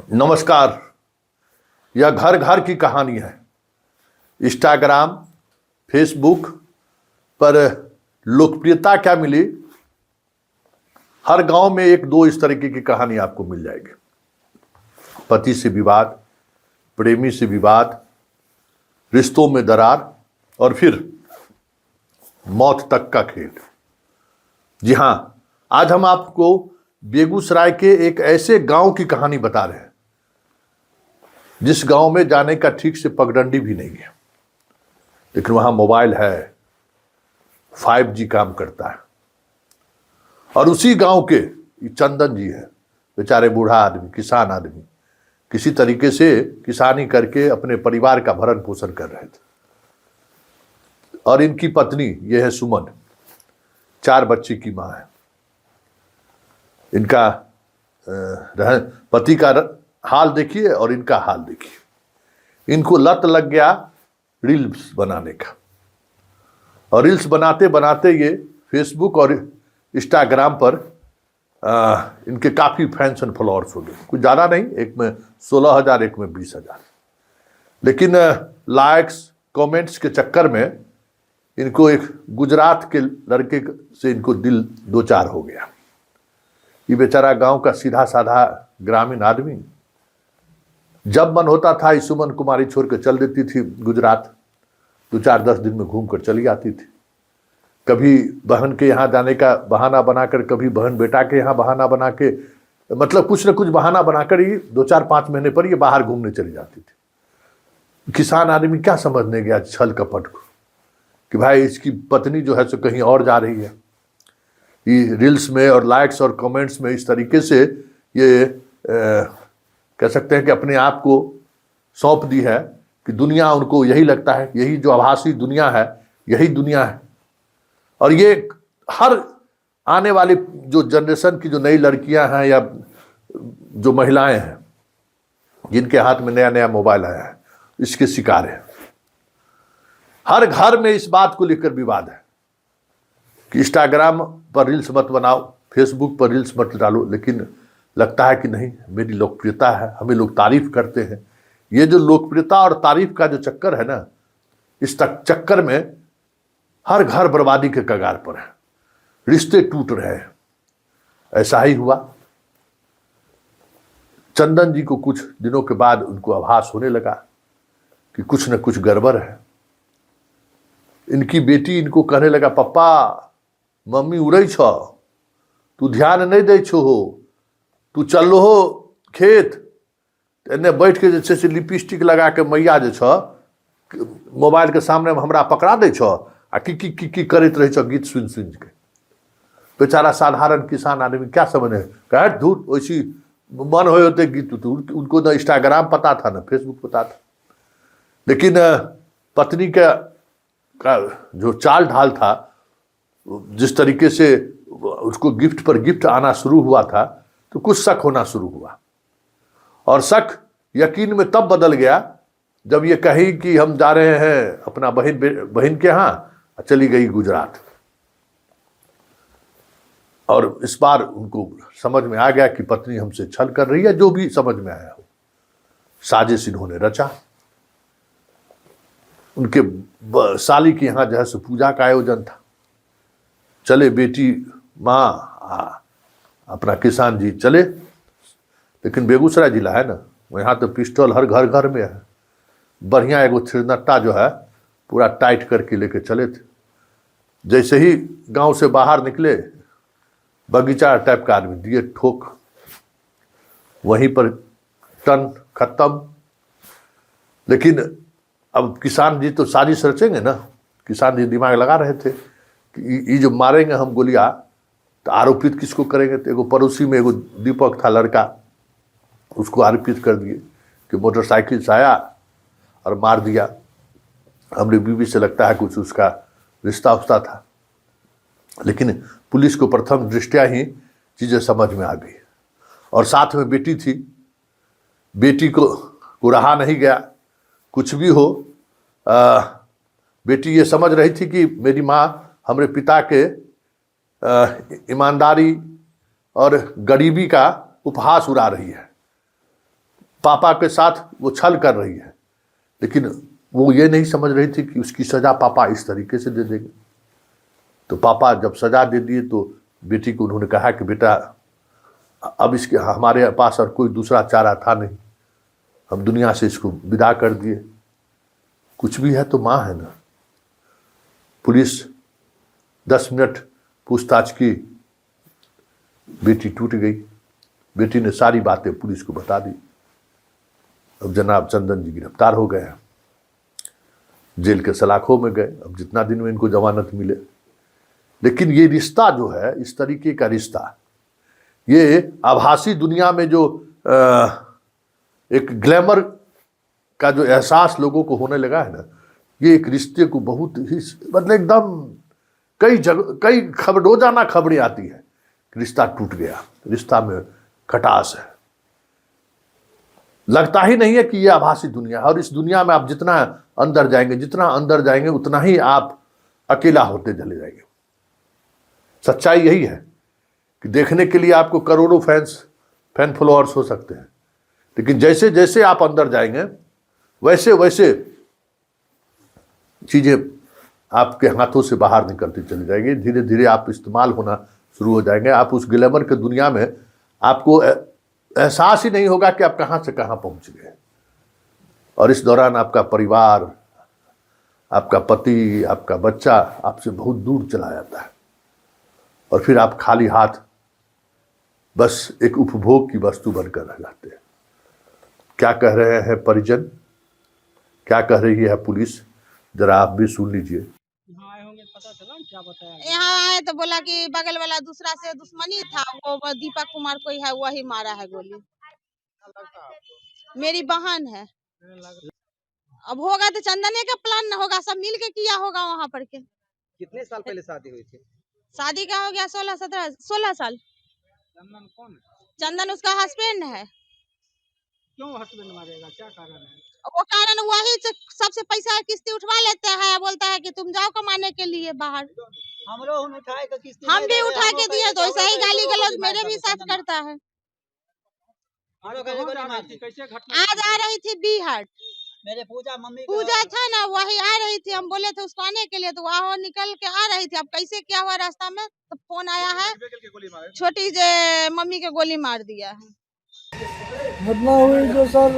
नमस्कार। यह घर घर की कहानी है। इंस्टाग्राम, फेसबुक पर लोकप्रियता क्या मिली, हर गांव में एक दो इस तरीके की कहानी आपको मिल जाएगी। पति से विवाद, प्रेमी से विवाद, रिश्तों में दरार और फिर मौत तक का खेल। जी हां, आज हम आपको बेगूसराय के एक ऐसे गांव की कहानी बता रहे हैं जिस गांव में जाने का ठीक से पगडंडी भी नहीं है, लेकिन वहां मोबाइल है, 5G काम करता है। और उसी गांव के चंदन जी है, बेचारे बूढ़ा आदमी, किसान आदमी, किसी तरीके से किसानी करके अपने परिवार का भरण पोषण कर रहे थे। और इनकी पत्नी ये है सुमन, 4 बच्चे की मां है। इनका पति का हाल देखिए और इनका हाल देखिए। इनको लत लग गया रील्स बनाने का, और रील्स बनाते बनाते ये फेसबुक और इंस्टाग्राम पर इनके काफ़ी फैंस एंड फॉलोअर्स हो गए। कुछ ज़्यादा नहीं, एक में 16,000, एक में 20,000। लेकिन लाइक्स कमेंट्स के चक्कर में इनको एक गुजरात के लड़के से इनको दिल दो चार हो गया। ये बेचारा गांव का सीधा साधा ग्रामीण आदमी, जब मन होता था इस सुमन कुमारी छोड़ के चल देती थी गुजरात। 2-4-10 दिन में घूम कर चली आती थी। कभी बहन के यहाँ जाने का बहाना बनाकर, कभी बहन बेटा के यहाँ बहाना बना के, मतलब कुछ न कुछ बहाना बनाकर ही 2-4-5 महीने पर ये बाहर घूमने चली जाती थी। किसान आदमी क्या समझने गया छल कपट को कि भाई इसकी पत्नी जो है सो कहीं और जा रही है। ये रील्स में और लाइक्स और कमेंट्स में इस तरीके से ये कह सकते हैं कि अपने आप को सौंप दी है कि दुनिया उनको यही लगता है, यही जो आभासी दुनिया है यही दुनिया है। और ये हर आने वाली जो जनरेशन की जो नई लड़कियां हैं या जो महिलाएं हैं जिनके हाथ में नया नया मोबाइल आया है, इसके शिकार है। हर घर में इस बात को लेकर विवाद है कि इंस्टाग्राम पर रील्स मत बनाओ, फेसबुक पर रील्स मत डालो। लेकिन लगता है कि नहीं, मेरी लोकप्रियता है, हमें लोग तारीफ करते हैं। ये जो लोकप्रियता और तारीफ का जो चक्कर है ना, इस चक्कर में हर घर बर्बादी के कगार पर है, रिश्ते टूट रहे हैं। ऐसा ही हुआ। चंदन जी को कुछ दिनों के बाद उनको आभास होने लगा कि कुछ न कुछ गड़बड़ है। इनकी बेटी इनको कहने लगा, पप्पा मम्मी उड़ै छ, तू ध्यान नहीं दै छो हो, तू चलो हो खेत, एने बैठ के जे से लिपस्टिक लगा के मैया जे छ मोबाइल के सामने में हमरा पकड़ा दै छ आ की करैत रहे छ गीत सुन सुन के। बेचारा साधारण किसान आदमी क्या समझे, कह धूर वैसी मन हो होते गीत। उनको ना इंस्टाग्राम पता था ना फेसबुक पता था। लेकिन पत्नी का जो चाल ढाल था, जिस तरीके से उसको गिफ्ट पर गिफ्ट आना शुरू हुआ था, तो कुछ शक होना शुरू हुआ। और शक यकीन में तब बदल गया जब ये कही कि हम जा रहे हैं अपना बहन के यहाँ, चली गई गुजरात। और इस बार उनको समझ में आ गया कि पत्नी हमसे छल कर रही है। जो भी समझ में आया हो, साजिश इन्होंने रचा। उनके साली के यहाँ जो है सो पूजा का आयोजन था। चले बेटी, माँ, अपना किसान जी चले। लेकिन बेगूसराय जिला है ना, यहाँ तो पिस्टल हर घर घर में है। बढ़िया एगो थिरनट्टा जो है पूरा टाइट करके लेके चले थे। जैसे ही गांव से बाहर निकले, बगीचा टाइप का आदमी दिए ठोक, वहीं पर टन खत्म। लेकिन अब किसान जी तो साजिश रचेंगे ना। किसान जी दिमाग लगा रहे थे कि ये जो मारेंगे हम गोलियां, तो आरोपित किसको करेंगे। तो एगो पड़ोसी में एगो दीपक था लड़का, उसको आरोपित कर दिए कि मोटरसाइकिल से आया और मार दिया। हमने बीवी से लगता है कुछ उसका रिश्ता उस्ता था। लेकिन पुलिस को प्रथम दृष्टया ही चीज़ें समझ में आ गई। और साथ में बेटी थी, बेटी को रहा नहीं गया। कुछ भी हो, बेटी ये समझ रही थी कि मेरी माँ हमारे पिता के ईमानदारी और गरीबी का उपहास उड़ा रही है। पापा के साथ वो छल कर रही है, लेकिन वो ये नहीं समझ रही थी कि उसकी सजा पापा इस तरीके से दे देंगे। तो पापा जब सजा दे दिए तो बेटी को उन्होंने कहा कि बेटा अब इसके हमारे पास और कोई दूसरा चारा था नहीं, हम दुनिया से इसको विदा कर दिए, कुछ भी है तो माँ है ना। पुलिस 10 मिनट पूछताछ की, बेटी टूट गई। बेटी ने सारी बातें पुलिस को बता दी। अब जनाब चंदन जी गिरफ्तार हो गए हैं, जेल के सलाखों में गए। अब जितना दिन में इनको जमानत मिले, लेकिन ये रिश्ता जो है, इस तरीके का रिश्ता, ये आभासी दुनिया में जो एक ग्लैमर का जो एहसास लोगों को होने लगा है ना, ये एक रिश्ते को बहुत ही मतलब एकदम कई खबर, रोजाना खबरें आती है, रिश्ता टूट गया, रिश्ता में खटास है। लगता ही नहीं है कि ये आभासी दुनिया है। और इस दुनिया में आप जितना अंदर जाएंगे उतना ही आप अकेला होते चले जाएंगे। सच्चाई यही है कि देखने के लिए आपको करोड़ों फैन फॉलोअर्स हो सकते हैं, लेकिन जैसे जैसे आप अंदर जाएंगे वैसे वैसे चीजें आपके हाथों से बाहर निकलती चली जाएगी। धीरे धीरे आप इस्तेमाल होना शुरू हो जाएंगे। आप उस ग्लैमर के दुनिया में आपको एहसास ही नहीं होगा कि आप कहाँ से कहाँ पहुंच गए। और इस दौरान आपका परिवार, आपका पति, आपका बच्चा आपसे बहुत दूर चला जाता है, और फिर आप खाली हाथ बस एक उपभोग की वस्तु बनकर रह जाते हैं। क्या कह रहे हैं परिजन, क्या कह रही है पुलिस, जरा आप भी सुन लीजिए। यहाँ आए होंगे, पता चला क्या बताया? यहाँ आए तो बोला कि बगल वाला दूसरा से दुश्मनी था, वो दीपक कुमार कोई है, वही मारा है गोली। क्या लगता है आपको? मेरी बहन है। लग- अब होगा तो चंदने का प्लान न होगा, सब मिल के किया होगा वहाँ पर के। कितने साल पहले शादी हुई थी? शादी का हो गया 16 साल। चंदन कौन है? चंदन उसका हस्बैंड है। क्यों हस्बैंड मारेगा, क्या कारण है? वो कारण वही से सबसे पैसा किस्ती उठवा लेते हैं, बोलता है कि तुम जाओ कमाने के लिए बाहर। हमरो उठाए तो किस्ती हम नहीं भी दे रहे, उठा हमरो के कहे दिए तो हमरो ऐसा ही कहे गाली तो गलौज गोली मेरे मार भी दो, साथ चंदन। करता है। आज कहे कहाँ गोली जा मार रही थी, दी। कैसे घटना आज आ रही थी बिहार, मेरे पूजा मम्मी का पूजा था ना, वही आ रही थी। हम बोले थे उसको आने के लिए, तो वहाँ निकल के आ रही थी। अब कैसे क्या हुआ रास्ता में, तो फोन आया है छोटी जे मम्मी के गोली मार दिया है। घटना हुई जो सर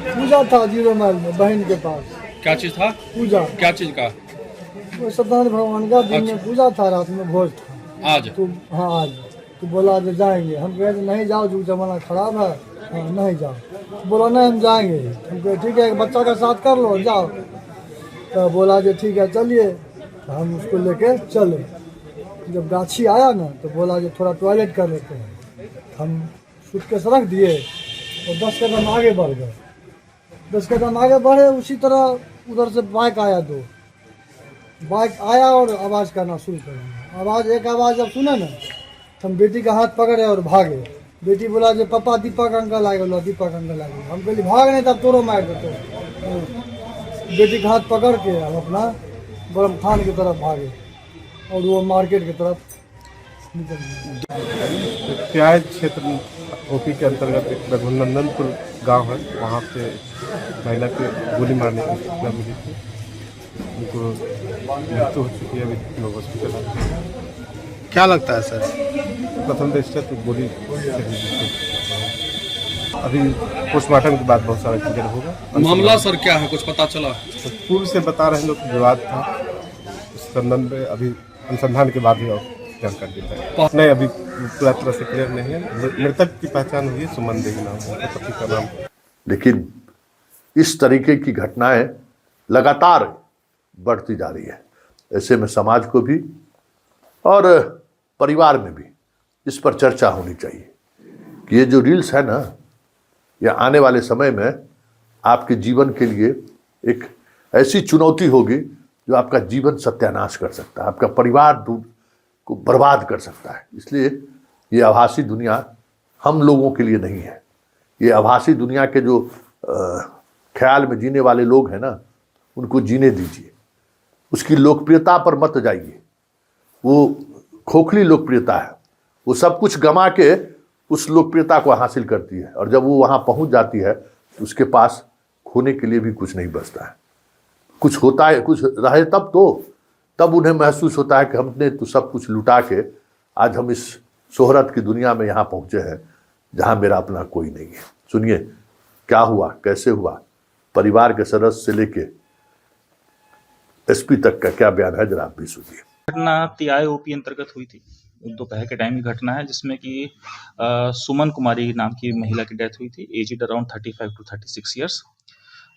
पूजा था 0 माइल में बहन के पास। क्या चीज था? पूजा, क्या चीज का? वो सत्यनारायण भगवान का दिन में पूजा था, रात में भोज था। आज तो हाँ आज तो बोला जो जाएंगे। हम कहे नहीं जाओ, जो जमाना खराब है, हाँ नहीं जाओ। बोला नहीं हम जाएंगे। हम कहे ठीक है, बच्चा का साथ कर लो, जाओ। तो बोला जो ठीक है चलिए। तो हम उसको लेके चले। जब गाछी आया ना तो बोला जो थोड़ा टॉयलेट कर लेते हैं। हम सूटकेस रख दिए और 10 कदम आगे बढ़ गए। 10 कदम आगे बढ़े, उसी तरह उधर से बाइक आया, 2 बाइक आया और आवाज़ करना शुरू कर दिया। एक आवाज़ जब सुने ना, तो हम बेटी का हाथ पकड़े और भागे। बेटी बोला जो पापा दीपक अंकल आ गए, दीपक अंकल आ गए। हम कहली भाग नहीं, तब तोरो मार देते। बेटी का हाथ पकड़ के हम अपना बरम थान की तरफ भागे और वो मार्केट की तरफ निकल गए। प्याज क्षेत्र ओपी के अंतर्गत एक रघुनंदनपुर गांव है, वहाँ पे महिला के गोली मारने की सूचना मिली थी। उनको मृत्यु हो चुकी है, अभी लोग हॉस्पिटल है। क्या लगता है सर? प्रथम दृष्टया तो गोली से ही मृत्यु। अभी पोस्टमार्टम के बाद बहुत सारा क्लियर होगा। मामला सर क्या है, कुछ पता चला? तो पूर्व से बता रहे हैं लोग कि विवाद था, उस संबंध में अभी अनुसंधान के बाद ही और जानकारी देता है। नहीं, अभी पूरा तरह से क्लियर नहीं है। मृतक की पहचान हुई है, सुमन देवी नाम है पति का नाम। लेकिन इस तरीके की घटनाएं लगातार बढ़ती जा रही है। ऐसे में समाज को भी और परिवार में भी इस पर चर्चा होनी चाहिए कि ये जो रील्स है ना, ये आने वाले समय में आपके जीवन के लिए एक ऐसी चुनौती होगी जो आपका जीवन सत्यानाश कर सकता है, आपका परिवार को बर्बाद कर सकता है। इसलिए ये आभासी दुनिया हम लोगों के लिए नहीं है। ये आभासी दुनिया के जो ख्याल में जीने वाले लोग हैं ना, उनको जीने दीजिए। उसकी लोकप्रियता पर मत जाइए, वो खोखली लोकप्रियता है। वो सब कुछ गंवा के उस लोकप्रियता को हासिल करती है, और जब वो वहाँ पहुँच जाती है तो उसके पास खोने के लिए भी कुछ नहीं बचता है। कुछ होता है, कुछ रहे तब उन्हें महसूस होता है कि हमने तो सब कुछ लुटा के आज हम इस शोहरत की दुनिया में यहाँ पहुँचे हैं जहाँ मेरा अपना कोई नहीं है। सुनिए क्या हुआ, कैसे हुआ, परिवार के सदस्य से लेके एसपी तक का क्या बयान है, जरा आप भी सुनिए। घटना तियाय ओपी अंतर्गत हुई थी। दोपहर के टाइम की घटना है जिसमें कि सुमन कुमारी नाम की महिला की डेथ हुई थी, एजेड अराउंड 35 to 36 ईयर्स,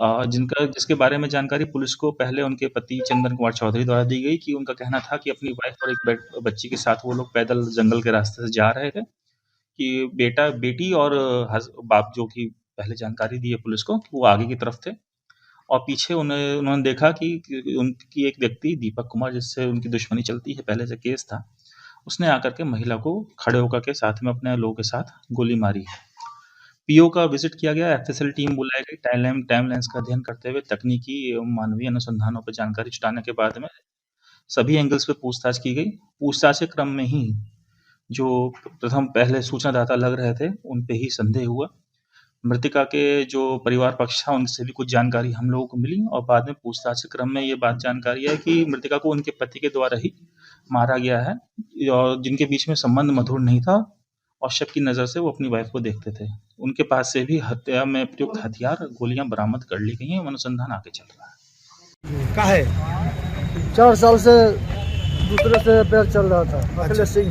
जिसके बारे में जानकारी पुलिस को पहले उनके पति चंदन कुमार चौधरी द्वारा दी गई कि उनका कहना था कि अपनी वाइफ और एक बच्ची के साथ वो लोग पैदल जंगल के रास्ते से जा रहे थे कि बेटी और बाप, जो कि पहले जानकारी दी है पुलिस को, कि वो आगे की तरफ थे और पीछे उन्होंने देखा कि उनकी एक व्यक्ति दीपक कुमार, जिससे उनकी दुश्मनी चलती है, पहले से केस था, उसने आकर के महिला को खड़े होकर के साथ में अपने लोगों के साथ गोली मारी। पीओ का विजिट किया गया, एफएसएल टीम बुलाई गई, टाइमलाइंस का अध्ययन करते हुए तकनीकी एवं मानवीय अनुसंधानों पर जानकारी जुटाने के बाद में सभी एंगल्स पे पूछताछ की गई। पूछताछ के क्रम में ही जो प्रथम पहले सूचनादाता लग रहे थे उन पे ही संदेह हुआ। मृतिका के जो परिवार पक्ष था उनसे भी कुछ जानकारी हम लोगों को मिली और बाद में पूछताछ के क्रम में ये बात जानकारी है कि मृतिका को उनके पति के द्वारा ही मारा गया है और जिनके बीच में संबंध मधुर नहीं था और शक की नज़र से वो अपनी वाइफ को देखते थे। उनके पास से भी हत्या में प्रयुक्त हथियार, गोलियां बरामद कर ली गई हैं। अनुसंधान आगे चल रहा है। क्या है? 4 साल से दूसरे से अफेयर चल रहा था। अखिलेश सिंह,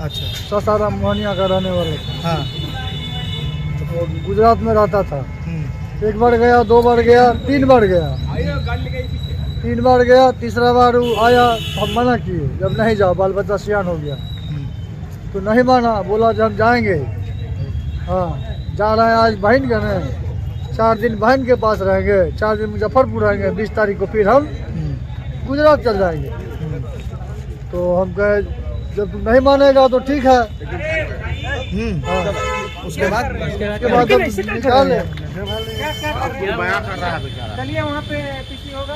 अच्छा, सासाराम मोहनिया का रहने वाले थे। हाँ, वो गुजरात में रहता था। 1 बार गया, 2 बार गया, 3 बार गया। 3 बार गया, तीसरा बार वो आया, हम मना किए, जब नहीं जाओ, बाल बच्चा सियान हो गया तो नहीं माना, बोला जब हम जाएंगे। हाँ, जा रहे हैं आज बहन के नहीं, 4 दिन बहन के पास रहेंगे, 4 दिन मुजफ्फरपुर रहेंगे, 20 तारीख को फिर हम गुजरात चल जाएंगे। तो हम कहे जब तुम नहीं मानेगा तो ठीक है। हाँ, उसके बाद हम निकाले। चलिए वहाँ पे पीसी होगा।